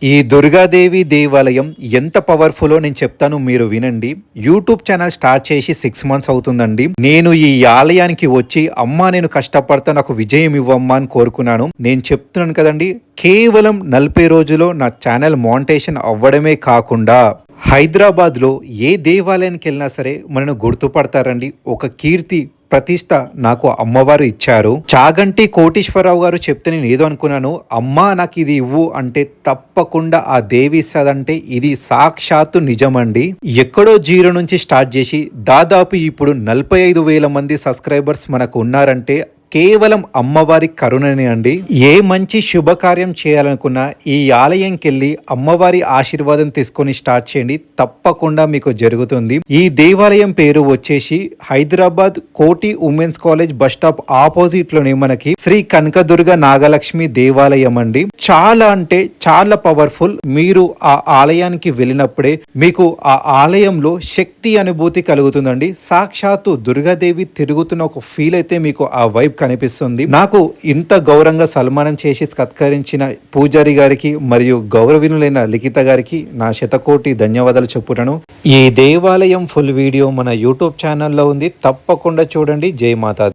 ఈ దుర్గాదేవి దేవాలయం ఎంత పవర్ఫుల్లో నేను చెప్తాను, మీరు వినండి. యూట్యూబ్ ఛానల్ స్టార్ట్ చేసి 6 మంత్స్ అవుతుందండి. నేను ఈ ఆలయానికి వచ్చి అమ్మా నేను కష్టపడతా, నాకు విజయం ఇవ్వమ్మా అని కోరుకున్నాను. నేను చెప్తున్నాను కదండి, కేవలం 40 రోజుల్లో నా ఛానల్ మానిటైజేషన్ అవ్వడమే కాకుండా హైదరాబాద్లో ఏ దేవాలయానికి వెళ్ళినా సరే మనను గుర్తుపడతారండి. ఒక కీర్తి ప్రతిష్ట నాకు అమ్మవారు ఇచ్చారు. చాగంటి కోటేశ్వరరావు గారు చెప్తే నేను ఏదో అనుకున్నాను, అమ్మా నాకు ఇది ఇవ్వు అంటే తప్పకుండా ఆ దేవి ఇస్తుందంటే ఇది సాక్షాత్తు నిజమండి. ఎక్కడో జీరో నుంచి స్టార్ట్ చేసి దాదాపు ఇప్పుడు 45,000 మంది సబ్స్క్రైబర్స్ మనకు ఉన్నారంటే కేవలం అమ్మవారి కరుణని అండి. ఏ మంచి శుభకార్యం చేయాలనుకున్నా ఈ ఆలయంకి వెళ్ళి అమ్మవారి ఆశీర్వాదం తీసుకొని స్టార్ట్ చేయండి, తప్పకుండా మీకు జరుగుతుంది. ఈ దేవాలయం పేరు వచ్చేసి హైదరాబాద్ కోటి women's college bus stop opposite లోనే మనకి శ్రీ కనకదుర్గ నాగలక్ష్మి దేవాలయం అండి. చాలా అంటే చాలా పవర్ఫుల్. మీరు ఆ ఆలయానికి వెళ్ళినప్పుడే మీకు ఆ ఆలయంలో శక్తి అనుభూతి కలుగుతుందండి. సాక్షాత్తు దుర్గాదేవి తిరుగుతున్న ఒక ఫీల్ అయితే మీకు ఆ వైబ్ కనిపిస్తుంది. నాకు ఇంత గౌరవంగా సన్మానం చేసి సత్కరించిన పూజారి గారికి మరియు గౌరవీనులైన లిఖిత గారికి నా శతకోటి ధన్యవాదాలు చెప్పుతాను. ఈ దేవాలయం ఫుల్ వీడియో మన యూట్యూబ్ ఛానల్లో ఉంది, తప్పకుండా చూడండి. జై మాతా.